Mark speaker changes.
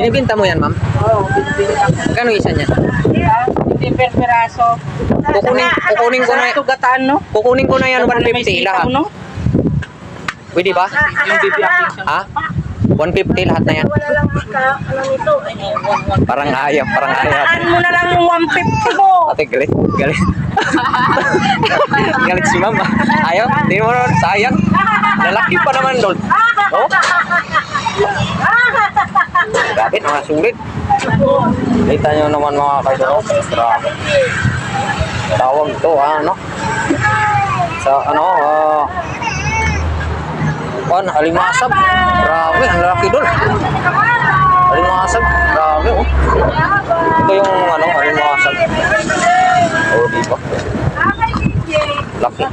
Speaker 1: Binibinta mo yan, ma'am?
Speaker 2: Oo, binibili ako.
Speaker 1: Magkano isa niya?
Speaker 2: Hindi per piraso.
Speaker 1: Kukunin ko na,
Speaker 2: Tugataan, no?
Speaker 1: kukunin ko na yan 150 lahat.
Speaker 2: No?
Speaker 1: Pwede ba?
Speaker 2: Yung baby application.
Speaker 1: Ha? 150 lahat na yan.
Speaker 3: Wala lang ano nito.
Speaker 1: Parang ayaw, parang ayaw.
Speaker 2: Ano mo na lang yung 150 mo?
Speaker 1: Ate, galit, galit. Galit si mama. Ayaw, di mo naman, sayang. Lalaki pa naman doon. Oh? Grabe, mga sulit. Kita nyo naman mga kaidol. Grabe. Tawag to, ano? Sa, ano, alimasag. Grabe, ang lalaki doon. Alimasag, grabe, oh. Ito yung, ano, alimasag. Oh, diba? Laki.